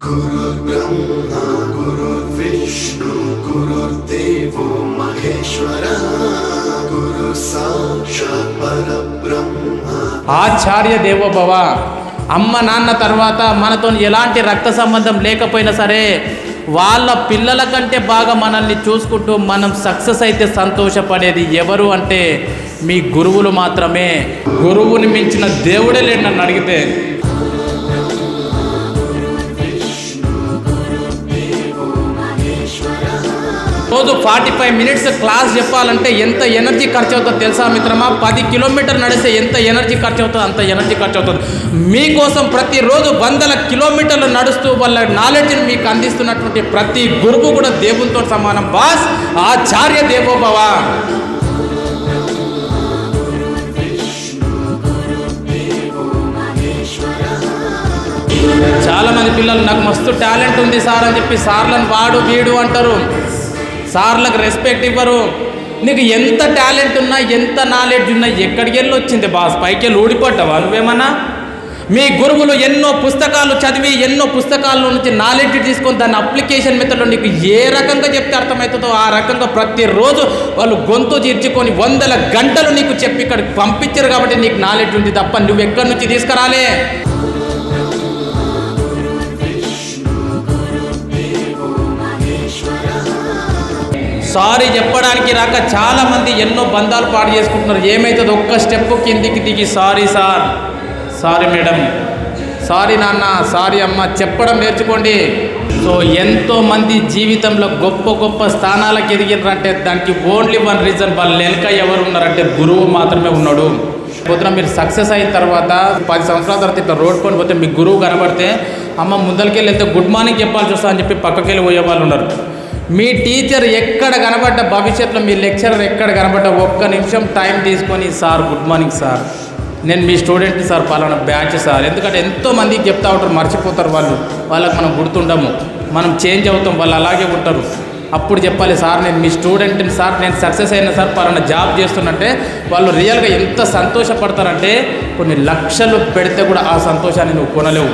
गुरुर्ब्रह्मा गुरुर्विष्णु गुरुर्देवो महेश्वरः गुरु साक्षात् परब्रह्म ఆచార్య దేవోభవ అమ్మ నాన్న తర్వాత మనతో ఎలాంటి రక్త సంబంధం లేకపోయినా సరే వాళ్ళ పిల్లల కంటే బాగా మనల్ని చూసుకుంటూ మనం సక్సెస్ అయితే సంతోషపడేది ఎవరు అంటే మీ గురువులు మాత్రమే. గురువుని మించిన దేవుడే లేడు నన్ను అడిగితే. రోజు 45 మినిట్స్ క్లాస్ చెప్పాలంటే ఎంత ఎనర్జీ ఖర్చు అవుతుందో తెలుసా మిత్రమా? 10 కిలోమీటర్లు నడిస్తే ఎంత ఎనర్జీ ఖర్చు అవుతుందో అంత ఎనర్జీ ఖర్చు అవుతుంది. మీకోసం ప్రతిరోజు వందల కిలోమీటర్లు నడుస్తూ వాళ్ళ నాలెడ్జ్ని మీకు అందిస్తున్నటువంటి ప్రతి గురువు కూడా దేవునితో సమానం బాస్. ఆచార్య దేవోభవ. చాలామంది పిల్లలు నాకు మస్తు టాలెంట్ ఉంది సార్ అని చెప్పి సార్లను వాడు వీడు అంటారు. సార్లకు రెస్పెక్ట్ ఇవ్వరు. నీకు ఎంత టాలెంట్ ఉన్నా ఎంత నాలెడ్జ్ ఉన్నా ఎక్కడికి వెళ్ళి వచ్చింది బాస్? పైకి వెళ్ళి ఊడిపోతావా నువ్వేమన్నా? మీ గురువులు ఎన్నో పుస్తకాలు చదివి ఎన్నో పుస్తకాల నుంచి నాలెడ్జ్ తీసుకొని దాని అప్లికేషన్ మెథడ్లో నీకు ఏ రకంగా చెప్తే అర్థమవుతుందో ఆ రకంగా ప్రతిరోజు వాళ్ళు గొంతు తీర్చుకొని వందల గంటలు నీకు చెప్పి ఇక్కడికి పంపించారు కాబట్టి నీకు నాలెడ్జ్ ఉంది తప్ప నువ్వు ఎక్కడి నుంచి తీసుకురాలే. సారీ చెప్పడానికి రాక చాలామంది ఎన్నో బంధాలు పాడు చేసుకుంటున్నారు. ఏమవుతుంది? ఒక్క స్టెప్ కిందికి దిగి sorry sir, sorry madam, sorry నాన్న, సారీ అమ్మ చెప్పడం నేర్చుకోండి. సో ఎంతోమంది జీవితంలో గొప్ప గొప్ప స్థానాలకు ఎదిగినారంటే దానికి ఓన్లీ వన్ రీజన్, వాళ్ళ వెనుక ఎవరు ఉన్నారంటే గురువు మాత్రమే ఉన్నాడు. పొద్దున మీరు సక్సెస్ అయిన తర్వాత 10 సంవత్సరాల తర్వాత ఇట్లా రోడ్ కొని పోతే మీ గురువు కనబడితే అమ్మ ముందరికెళ్ళి వెళ్తే గుడ్ మార్నింగ్ చెప్పాల్సి వస్తా అని చెప్పి పక్కకెళ్ళి పోయే వాళ్ళు ఉన్నారు. మీ టీచర్ ఎక్కడ కనబడ్డ, భవిష్యత్తులో మీ లెక్చరర్ ఎక్కడ కనబడ్డ ఒక్క నిమిషం టైం తీసుకొని సార్ గుడ్ మార్నింగ్ సార్, నేను మీ స్టూడెంట్ని సార్, పలానా బ్యాచ్ సార్. ఎందుకంటే ఎంతోమందికి చెప్తా ఉంటారు, మర్చిపోతారు వాళ్ళకి మనం గుర్తుండము, మనం చేంజ్ అవుతాం, వాళ్ళు అలాగే ఉంటారు. అప్పుడు చెప్పాలి సార్ నేను మీ స్టూడెంట్ని సార్, నేను సక్సెస్ అయినా సార్, పలానా జాబ్ చేస్తున్నట్టే వాళ్ళు రియల్గా ఎంత సంతోషపడతారంటే కొన్ని లక్షలు పెడితే కూడా ఆ సంతోషాన్ని నువ్వు కొనలేవు.